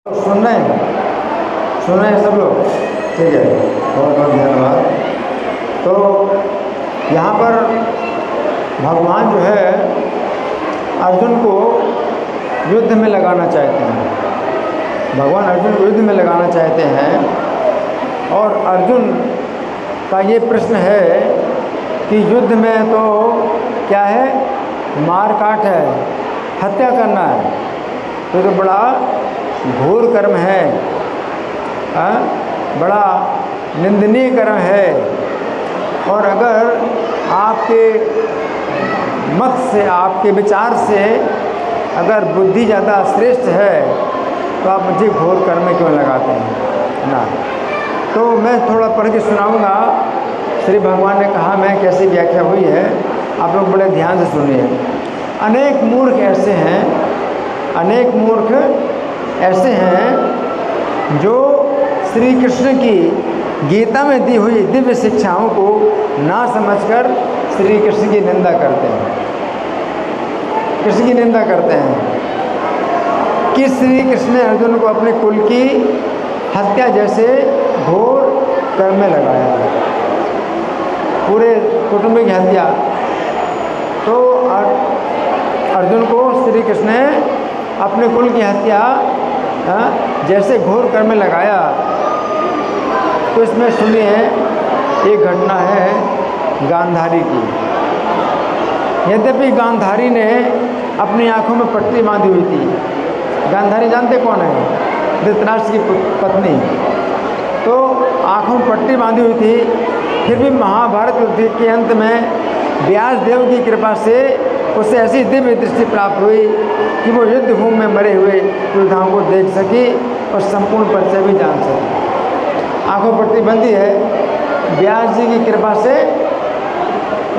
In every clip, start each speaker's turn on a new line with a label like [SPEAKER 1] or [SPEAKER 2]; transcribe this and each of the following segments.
[SPEAKER 1] सुन रहे हैं? सुन रहे हैं सब लोग? ठीक है, बहुत बहुत धन्यवाद। तो यहाँ पर भगवान जो है अर्जुन को युद्ध में लगाना चाहते हैं। भगवान अर्जुन को युद्ध में लगाना चाहते हैं और अर्जुन का ये प्रश्न है कि युद्ध में तो क्या है, मार काट है, हत्या करना है, तो बड़ा घोर कर्म है, बड़ा निंदनीय कर्म है। और अगर आपके मत से, आपके विचार से अगर बुद्धि ज़्यादा श्रेष्ठ है तो आप मुझे घोर कर्म में क्यों लगाते हैं ना। तो मैं थोड़ा पढ़ के सुनाऊंगा। श्री भगवान ने कहा मैं कैसी व्याख्या हुई है, आप लोग बड़े ध्यान से सुनिए। अनेक मूर्ख ऐसे हैं, अनेक मूर्ख ऐसे हैं जो श्री कृष्ण की गीता में दी हुई दिव्य शिक्षाओं को ना समझकर श्री कृष्ण की निंदा करते हैं, कृष्ण की निंदा करते हैं कि श्री कृष्ण ने अर्जुन को अपने कुल की हत्या जैसे घोर कर्म में लगाया, पूरे कुटुंब की हत्या। तो अर्जुन को श्री कृष्ण ने अपने कुल की हत्या जैसे घोर कर्म में लगाया। तो इसमें सुनिए, एक घटना है गांधारी की। यद्यपि गांधारी ने अपनी आंखों में पट्टी बांधी हुई थी। गांधारी जानते कौन है? धृतराष्ट्र की पत्नी। तो आंखों में पट्टी बांधी हुई थी, फिर भी महाभारत युद्ध के अंत में व्यास देव की कृपा से उसे ऐसी दिव्य दृष्टि प्राप्त हुई कि वो युद्ध भूमि में मरे हुए योद्धाओं को देख सकी और संपूर्ण परिचय भी जान सकी। आंखों पट्टी बंदी है, व्यास जी की कृपा से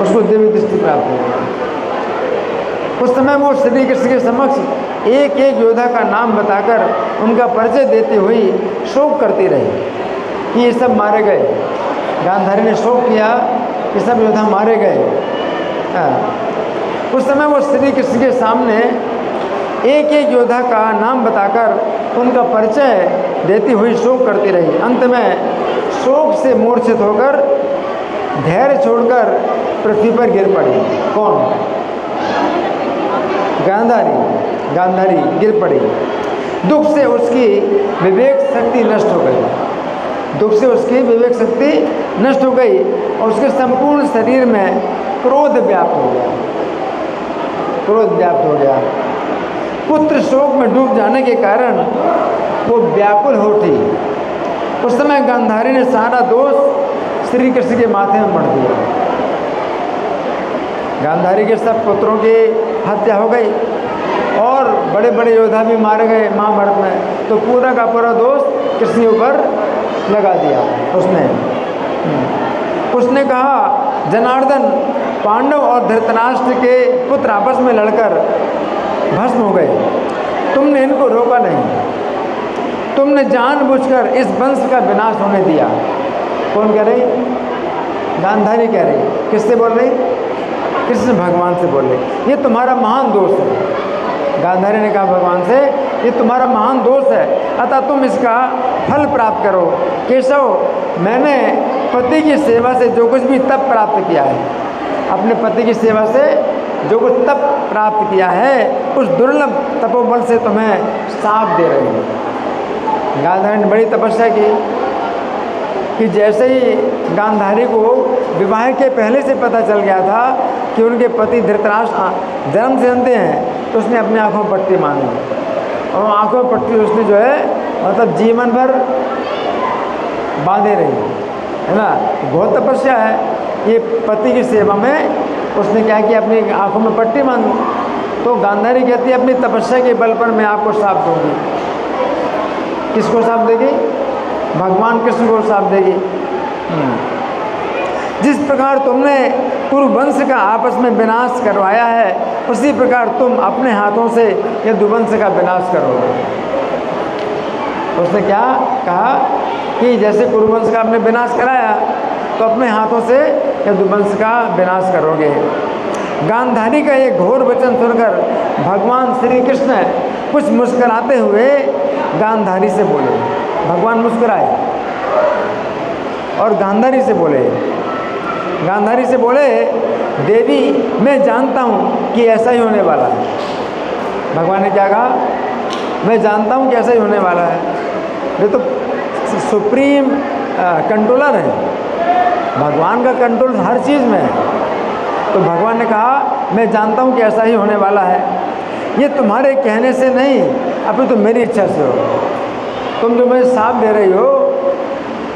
[SPEAKER 1] उसको दिव्य दृष्टि प्राप्त हुई। उस समय वो श्री कृष्ण के समक्ष एक एक योद्धा का नाम बताकर उनका परिचय देती हुई शोक करती रही कि ये सब मारे गए। गांधारी ने शोक किया कि सब योद्धा मारे गए। उस समय वो श्री कृष्ण के सामने एक एक योद्धा का नाम बताकर उनका परिचय देती हुई शोक करती रही। अंत में शोक से मूर्छित होकर धैर्य छोड़कर पृथ्वी पर गिर पड़ी। कौन? गांधारी। गांधारी गिर पड़ी। दुख से उसकी विवेक शक्ति नष्ट हो गई। दुख से उसकी विवेक शक्ति नष्ट हो गई और उसके संपूर्ण शरीर में क्रोध व्याप्त हो गया। क्रोध व्याप्त हो गया। पुत्र शोक में डूब जाने के कारण वो व्याकुल हो उठी। उस समय गांधारी ने सारा दोष श्री कृष्ण के माथे में मढ़ दिया। गांधारी के सब पुत्रों की हत्या हो गई और बड़े बड़े योद्धा भी मारे गए महाभारत में। तो पूरा का पूरा दोष कृष्ण के ऊपर लगा दिया उसने कहा, जनार्दन, पांडव और धृतराष्ट्र के पुत्र आपस में लड़कर भस्म हो गए, तुमने इनको रोका नहीं, तुमने जानबूझकर इस वंश का विनाश होने दिया। कौन कह रही? गांधारी कह रही। किससे बोल रही? कृष्ण भगवान से बोल रही। ये तुम्हारा महान दोष है। गांधारी ने कहा भगवान से, ये तुम्हारा महान दोष है, अतः तुम इसका फल प्राप्त करो। केशव, मैंने पति की सेवा से जो कुछ भी तप प्राप्त किया है, अपने पति की सेवा से जो कुछ तप प्राप्त किया है, उस दुर्लभ तपोबल से तुम्हें शाप दे रही हूँ। गांधारी ने बड़ी तपस्या की कि जैसे ही गांधारी को विवाह के पहले से पता चल गया था कि उनके पति धृतराष्ट्र जन्म से अंधे हैं, तो उसने अपनी आंखों में पट्टी बांधी और आंखों में पट्टी उसने जो है मतलब जीवन भर बांधे रही, है ना। बहुत तपस्या है। ये पति की सेवा में उसने क्या किया, अपनी आंखों में पट्टी बांधी। तो गांधारी कहती है, अपनी तपस्या के बल पर मैं आपको शाप दूंगी। किसको शाप देगी? भगवान कृष्ण को शाप देगी। जिस प्रकार तुमने कुरुवंश का आपस में विनाश करवाया है, उसी प्रकार तुम अपने हाथों से यदुवंश का विनाश करोगे। उसने क्या कहा कि जैसे कुरुवंश का आपने विनाश कराया, तो अपने हाथों से यदुवंश का विनाश करोगे। गांधारी का ये घोर वचन सुनकर भगवान श्री कृष्ण कुछ मुस्कुराते हुए गांधारी से बोले। भगवान मुस्कुराए और गांधारी से बोले, गांधारी से बोले, देवी मैं जानता हूँ कि ऐसा ही होने वाला है। भगवान ने क्या कहा? मैं जानता हूँ कि ऐसा ही होने वाला है। ये तो सुप्रीम कंट्रोलर है, भगवान का कंट्रोल हर चीज़ में है। तो भगवान ने कहा मैं जानता हूँ कि ऐसा ही होने वाला है। ये तुम्हारे कहने से नहीं, अभी तो मेरी इच्छा से हो। तुम जो मुझे साथ दे रही हो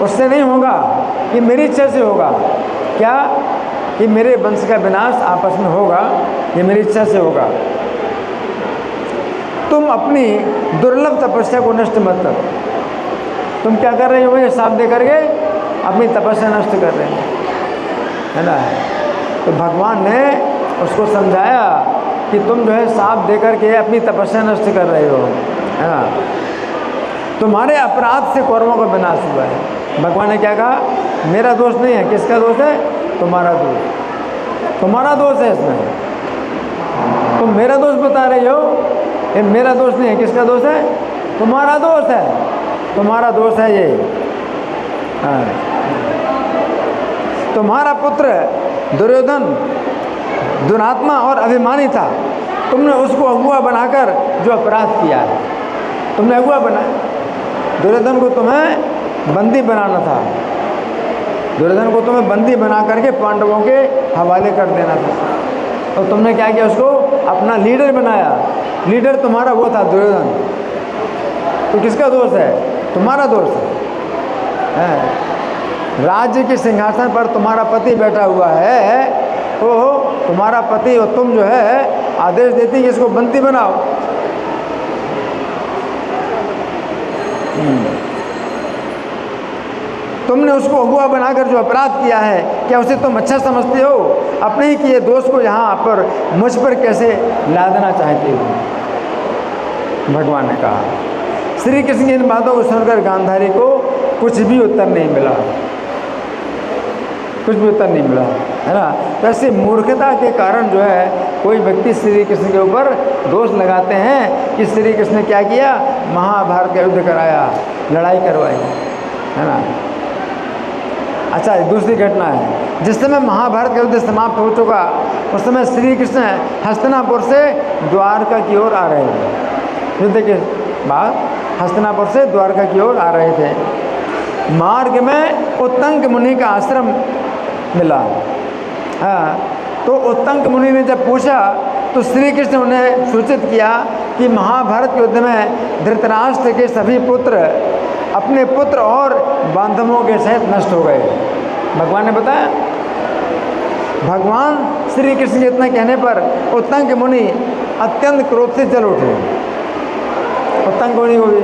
[SPEAKER 1] उससे नहीं होगा, ये मेरी इच्छा से होगा। क्या? कि मेरे वंश का विनाश आपस में होगा, ये मेरी इच्छा से होगा। तुम अपनी दुर्लभ तपस्या को नष्ट मत करो। तुम क्या कर रही हो? मुझे साथ दे करके अपनी तपस्या नष्ट कर रहे हैं, है ना। तो भगवान ने उसको समझाया कि तुम जो है साप दे करके अपनी तपस्या नष्ट कर रहे हो, है ना। तुम्हारे अपराध से कौरवों का विनाश हुआ है। भगवान ने क्या कहा? मेरा दोष नहीं है। किसका दोष है? तुम्हारा दोष, तुम्हारा दोष है इसमें। तुम मेरा दोष बता रही हो, ये मेरा दोष नहीं है। किसका दोष है? तुम्हारा दोष है, तुम्हारा दोष है ये। हाँ। तुम्हारा पुत्र दुर्योधन दुरात्मा और अभिमानी था। तुमने उसको अगुआ बनाकर जो अपराध किया है, तुमने अगुआ बनाया। दुर्योधन को तुम्हें बंदी बनाना था, दुर्योधन को तुम्हें बंदी बना करके पांडवों के हवाले कर देना था। तो तुमने क्या किया? उसको अपना लीडर बनाया। लीडर तुम्हारा वो था दुर्योधन। तो किसका दोष है? तुम्हारा दोष है। राज्य के सिंहासन पर तुम्हारा पति बैठा हुआ है, तो तुम्हारा पति और तुम जो है आदेश देती कि इसको बंदी बनाओ। तुमने उसको अगुआ बनाकर जो अपराध किया है, क्या उसे तुम अच्छा समझते हो? अपने ही किए दोष को यहाँ पर मुझ पर कैसे लादना चाहते हो? भगवान ने कहा। श्री कृष्ण की इन बातों को सुनकर गांधारी को कुछ भी उत्तर नहीं मिला, कुछ भी उत्तर नहीं मिला, है ना। तो ऐसे मूर्खता के कारण जो है कोई व्यक्ति श्री कृष्ण के ऊपर दोष लगाते हैं कि श्री कृष्ण ने क्या किया? महाभारत का युद्ध कराया, लड़ाई करवाई, है ना। अच्छा, दूसरी घटना है, जिस समय महाभारत का युद्ध समाप्त हो चुका, उस समय श्री कृष्ण हस्तिनापुर से द्वारका की ओर आ रहे थे। युद्ध के बाद हस्तिनापुर से द्वारका की ओर आ रहे थे। मार्ग में उत्तंक मुनि का आश्रम मिला। हाँ, तो उत्तंक मुनि ने जब पूछा तो श्री कृष्ण ने उन्हें सूचित किया कि महाभारत के युद्ध में धृतराष्ट्र के सभी पुत्र अपने पुत्र और बांधवों के सहित नष्ट हो गए। भगवान ने बताया। भगवान श्री कृष्ण के इतना कहने पर उत्तंक मुनि अत्यंत क्रोध से जल उठे। उत्तंक मुनि को भी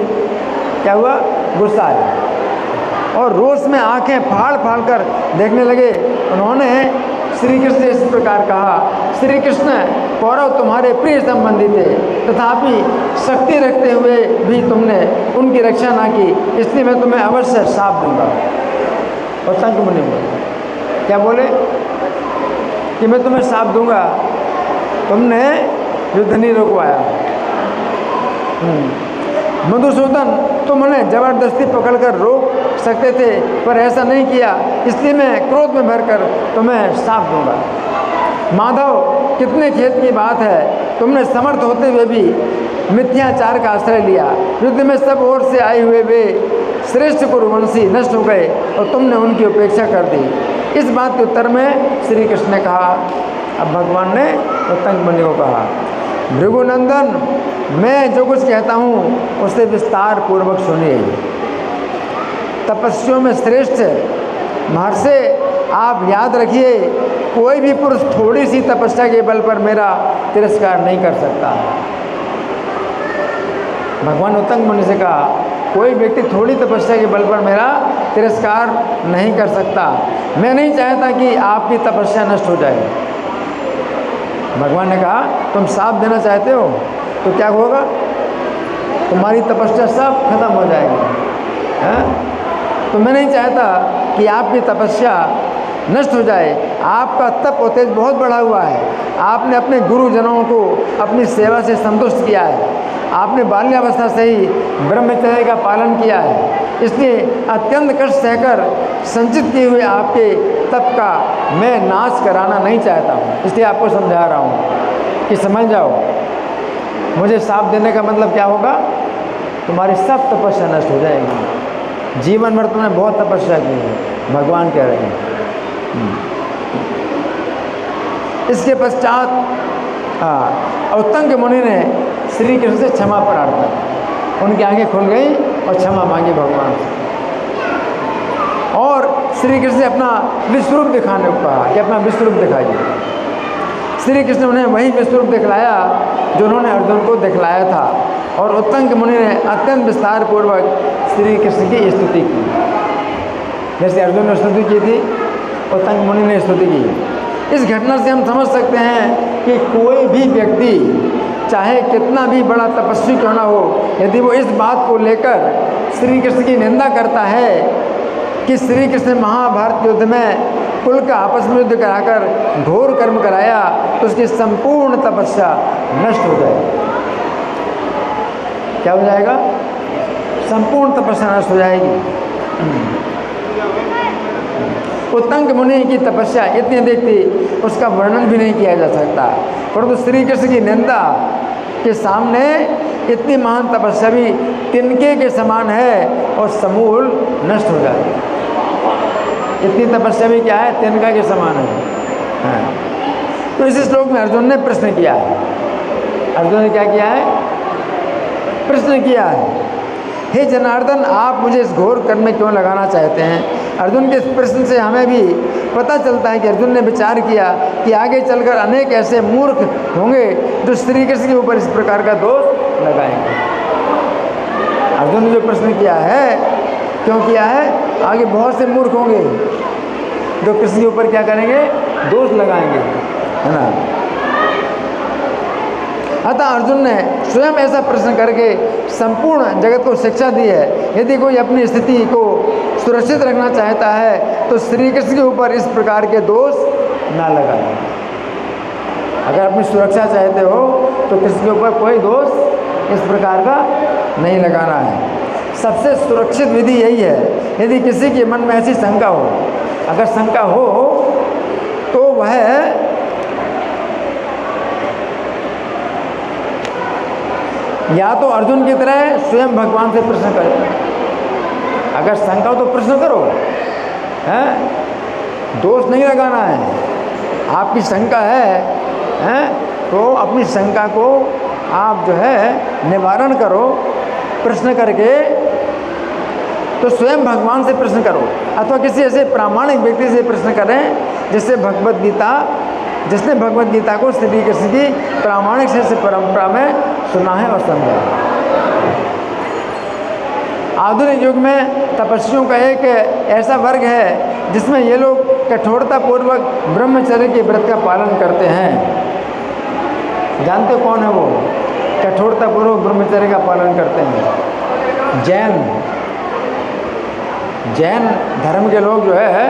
[SPEAKER 1] क्या हुआ? गुस्सा आया और रोष में आंखें फाड़ फाड़ कर देखने लगे। उन्होंने श्री कृष्ण से इस प्रकार कहा, श्री कृष्ण, कौरव तुम्हारे प्रिय संबंधी थे, तथापि शक्ति रखते हुए भी तुमने उनकी रक्षा ना की, इसलिए मैं तुम्हें अवश्य शाप दूंगा। उत्तंक मुनि बोले, क्या बोले? कि मैं तुम्हें शाप दूंगा, तुमने युद्ध नहीं रोकवाया। मधुसूदन, तुम उन्हें जबरदस्ती पकड़कर रोक सकते थे, पर ऐसा नहीं किया, इसलिए मैं क्रोध में भरकर तुम्हें शाप दूंगा। माधव, कितने खेद की बात है, तुमने समर्थ होते हुए भी मिथ्याचार का आश्रय लिया। युद्ध में सब ओर से आए हुए वे श्रेष्ठ कुरुवंशी नष्ट हो गए और तुमने उनकी उपेक्षा कर दी। इस बात के उत्तर में श्री कृष्ण ने कहा। अब भगवान ने उत्तंक मुनि को कहा, भृगुनंदन, मैं जो कुछ कहता हूँ उसे विस्तार पूर्वक सुनिए। तपस्वियों में श्रेष्ठ महर्षि, आप याद रखिए, कोई भी पुरुष थोड़ी सी तपस्या के बल पर मेरा तिरस्कार नहीं कर सकता। भगवान उत्तंक मुनि से कहा, कोई व्यक्ति थोड़ी तपस्या के बल पर मेरा तिरस्कार नहीं कर सकता। मैं नहीं चाहता कि आपकी तपस्या नष्ट हो जाए। भगवान ने कहा, तुम साथ देना चाहते हो तो क्या होगा? तुम्हारी तपस्या सब खत्म हो जाएगी, है? तो मैं नहीं चाहता कि आपकी तपस्या नष्ट हो जाए। आपका तप और तेज बहुत बढ़ा हुआ है। आपने अपने गुरुजनों को अपनी सेवा से संतुष्ट किया है। आपने बाल्यावस्था से ही ब्रह्मचर्य का पालन किया है, इसलिए अत्यंत कष्ट सहकर संचित किए हुए आपके तप का मैं नाश कराना नहीं चाहता हूँ। इसलिए आपको समझा रहा हूँ कि समझ जाओ, मुझे साथ देने का मतलब क्या होगा, तुम्हारी सब तपस्या नष्ट हो जाएगी। जीवन भर तुमने बहुत तपस्या की है, भगवान कह रहे हैं। इसके पश्चात उत्तंग मुनि ने श्री कृष्ण से क्षमा प्रार्थना, उनकी आंखें खुल गई और क्षमा मांगी भगवान से, और श्री कृष्ण ने अपना विश्वरूप दिखाने को कहा कि अपना विश्वरूप दिखाइए। श्री कृष्ण उन्हें वही विश्वरूप दिखलाया जो उन्होंने अर्जुन को दिखलाया था, और उत्तंग मुनि ने अत्यंत विस्तार पूर्वक श्री कृष्ण की स्तुति की। जैसे अर्जुन ने स्तुति की थी, उत्तंग मुनि ने स्तुति की। इस घटना से हम समझ सकते हैं कि कोई भी व्यक्ति चाहे कितना भी बड़ा तपस्वी क्यों ना हो, यदि वो इस बात को लेकर श्री कृष्ण की निंदा करता है कि श्री कृष्ण ने महाभारत युद्ध में कुल का आपस में युद्ध कराकर घोर कर्म कराया, तो उसकी संपूर्ण तपस्या नष्ट हो जाएगी। क्या हो जाएगा? संपूर्ण तपस्या नष्ट हो जाएगी। उत्तंग मुनि की तपस्या इतनी अधिक थी, उसका वर्णन भी नहीं किया जा सकता, परंतु श्री कृष्ण की निंदा के सामने इतनी महान तपस्या भी तिनके के समान है और समूल नष्ट हो जाती है। इतनी तपस्या भी क्या है? तिनका के समान है। तो इस श्लोक में अर्जुन ने प्रश्न किया है। अर्जुन ने क्या किया है? प्रश्न किया है, हे जनार्दन, आप मुझे इस घोर कर्म में क्यों लगाना चाहते हैं? अर्जुन के इस प्रश्न से हमें भी पता चलता है कि अर्जुन ने विचार किया कि आगे चलकर अनेक ऐसे मूर्ख होंगे जो श्री कृष्ण के ऊपर इस प्रकार का दोष लगाएंगे। अर्जुन ने जो प्रश्न किया है, क्यों किया है? आगे बहुत से मूर्ख होंगे जो कृष्ण के ऊपर क्या करेंगे? दोष लगाएंगे, है ना। अतः अर्जुन ने स्वयं ऐसा प्रश्न करके संपूर्ण जगत को शिक्षा दी है, यदि कोई अपनी स्थिति को सुरक्षित रखना चाहता है तो श्री कृष्ण के ऊपर इस प्रकार के दोष ना लगाए। अगर अपनी सुरक्षा चाहते हो तो कृष्ण के ऊपर कोई दोष इस प्रकार का नहीं लगाना है। सबसे सुरक्षित विधि यही है, यदि किसी के मन में ऐसी शंका हो, अगर शंका हो तो वह या तो अर्जुन की तरह स्वयं भगवान से प्रश्न करे। अगर शंका हो तो प्रश्न करो, हैं? दोष नहीं लगाना है। आपकी शंका है, तो अपनी शंका को आप जो है निवारण करो प्रश्न करके, तो स्वयं भगवान से प्रश्न करो, अथवा किसी ऐसे प्रामाणिक व्यक्ति से प्रश्न करें जिससे जिसने भगवत गीता को श्री कृष्ण की प्रामाणिक से परंपरा में सुना है और समझा है। आधुनिक युग में तपस्वियों का एक ऐसा वर्ग है जिसमें ये लोग कठोरतापूर्वक ब्रह्मचर्य के व्रत का पालन करते हैं। जानते हो कौन है वो? कठोरतापूर्वक ब्रह्मचर्य का पालन करते हैं जैन धर्म के लोग जो है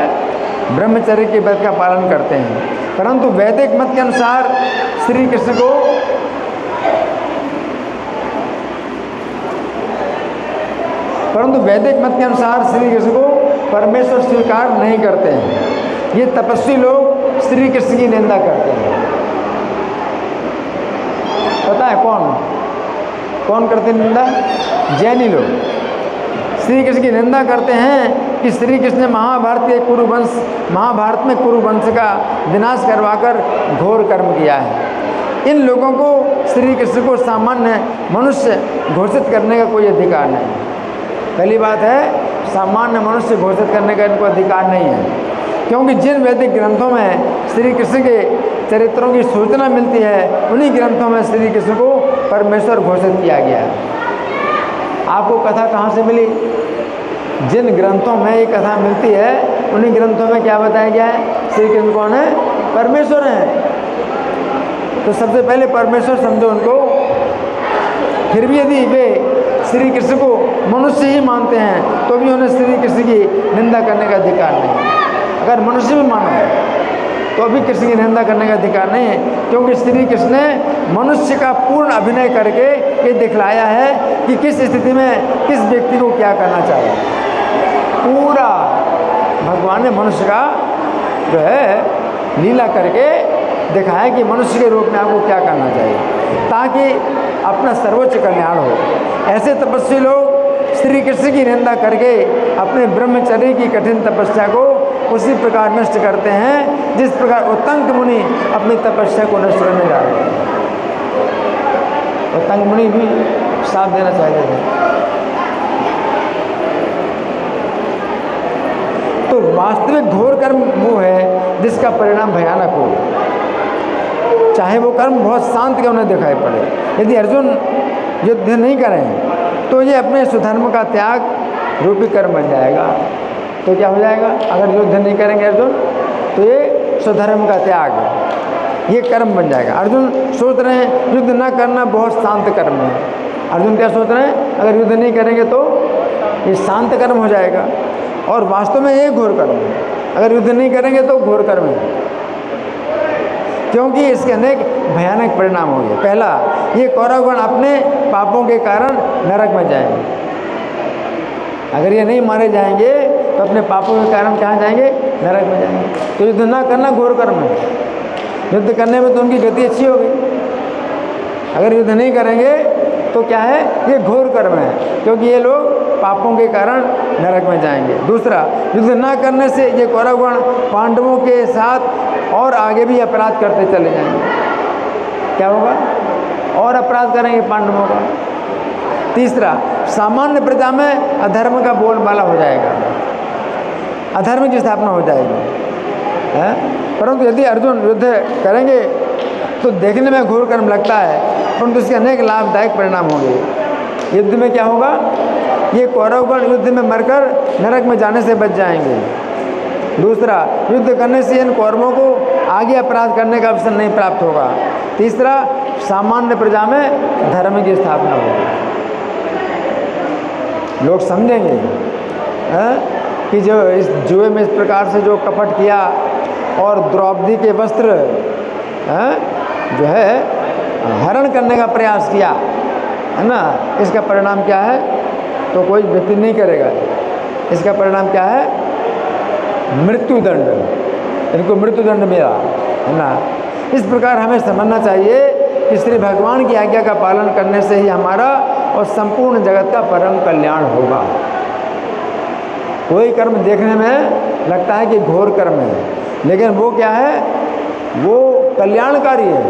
[SPEAKER 1] ब्रह्मचर्य के व्रत का पालन करते हैं। परंतु वैदिक मत के अनुसार श्री कृष्ण को श्री कृष्ण को परमेश्वर स्वीकार नहीं करते हैं। ये तपस्वी लोग श्री कृष्ण की निंदा करते हैं। पता है कौन करते हैं निंदा? जैनी लोग श्री कृष्ण की निंदा करते हैं कि श्री कृष्ण ने महाभारत में कुरु वंश का विनाश करवाकर घोर कर्म किया है। इन लोगों को श्री कृष्ण को सामान्य मनुष्य घोषित करने का कोई अधिकार नहीं। पहली बात है, सामान्य मनुष्य घोषित करने का इनको अधिकार नहीं है, क्योंकि जिन वैदिक ग्रंथों में श्री कृष्ण के चरित्रों की सूचना मिलती है, उन्हीं ग्रंथों में श्री कृष्ण को परमेश्वर घोषित किया गया है। आपको कथा कहाँ से मिली? जिन ग्रंथों में ये कथा मिलती है, उन्हीं ग्रंथों में क्या बताया गया है? श्री कृष्ण कौन है? परमेश्वर है। तो सबसे पहले परमेश्वर समझो उनको। फिर भी यदि वे श्री कृष्ण को मनुष्य ही मानते हैं तो भी उन्हें श्री कृष्ण की निंदा करने का अधिकार नहीं। अगर मनुष्य भी मानो तो अभी कृष्ण की निंदा करने का अधिकार नहीं है, क्योंकि श्री कृष्ण ने मनुष्य का पूर्ण अभिनय करके ये दिखलाया है कि किस स्थिति में किस व्यक्ति को क्या करना चाहिए। पूरा भगवान ने मनुष्य का जो है लीला करके दिखाया कि मनुष्य के रूप में आपको क्या करना चाहिए, ताकि अपना सर्वोच्च कल्याण हो। ऐसे तपस्वी लोग श्री कृष्ण की निंदा करके अपने ब्रह्मचर्य की कठिन तपस्या को उसी प्रकार नष्ट करते हैं जिस प्रकार उत्तंक मुनि अपनी तपस्या को नष्ट करने जा रहे हैं। उत्तंक मुनि भी साथ देना चाहते थे। तो वास्तविक घोर कर्म वो है जिसका परिणाम भयानक हो, चाहे वो कर्म बहुत शांत क्यों न दिखाई पड़े। यदि अर्जुन युद्ध नहीं करें तो ये अपने सुधर्म का त्याग रूपी कर्म बन जाएगा। तो क्या हो जाएगा, अगर युद्ध नहीं करेंगे अर्जुन तो ये स्वधर्म का त्याग ये कर्म बन जाएगा। अर्जुन सोच रहे हैं युद्ध ना करना बहुत शांत कर्म है। अर्जुन क्या सोच रहे हैं, अगर युद्ध नहीं करेंगे तो ये शांत कर्म हो जाएगा, और वास्तव में ये घोर कर्म है। अगर युद्ध नहीं करेंगे तो घोर कर्म है, क्योंकि इसके अनेक भयानक परिणाम होंगे। पहला, ये कौरवगण अपने पापों के कारण नरक में जाएंगे। अगर ये नहीं मारे जाएंगे तो अपने पापों के कारण कहाँ जाएंगे, नरक में जाएंगे। तो युद्ध ना करना घोर कर्म है। युद्ध करने में तो उनकी गति अच्छी होगी, अगर युद्ध नहीं करेंगे तो क्या है, ये घोर कर्म है, क्योंकि ये लोग पापों के कारण नरक में जाएंगे। दूसरा, युद्ध ना करने से ये कौरवगण पांडवों के साथ और आगे भी अपराध करते चले जाएंगे। क्या होगा, और अपराध करेंगे पांडवों का। तीसरा, सामान्य प्रजा में अधर्म का बोलबाला हो जाएगा, अधर्म की स्थापना हो जाएगी है? परंतु यदि अर्जुन युद्ध करेंगे तो देखने में घोर कर्म लगता है, परंतु इसके अनेक लाभदायक परिणाम होंगे। युद्ध में क्या होगा, ये कौरवगण युद्ध में मरकर नरक में जाने से बच जाएंगे। दूसरा, युद्ध करने से इन कौरवों को आगे अपराध करने का अवसर नहीं प्राप्त होगा। तीसरा, सामान्य प्रजा में धर्म की स्थापना होगी। लोग समझेंगे कि जो इस जुए में इस प्रकार से जो कपट किया और द्रौपदी के वस्त्र जो है हरण करने का प्रयास किया है ना, इसका परिणाम क्या है, तो कोई व्यक्ति नहीं करेगा। इसका परिणाम क्या है, मृत्युदंड, इनको मृत्युदंड मिला है ना। इस प्रकार हमें समझना चाहिए कि श्री भगवान की आज्ञा का पालन करने से ही हमारा और संपूर्ण जगत का परम कल्याण होगा। कोई कर्म देखने में लगता है कि घोर कर्म है, लेकिन वो क्या है, वो कल्याणकारी है।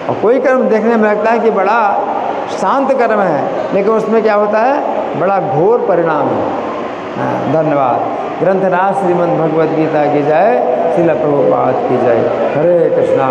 [SPEAKER 1] और कोई कर्म देखने में लगता है कि बड़ा शांत कर्म है, लेकिन उसमें क्या होता है, बड़ा घोर परिणाम है। धन्यवाद। ग्रंथराज श्रीमद् भगवद गीता की जय, श्रील प्रभुपाद की जय। हरे कृष्णा।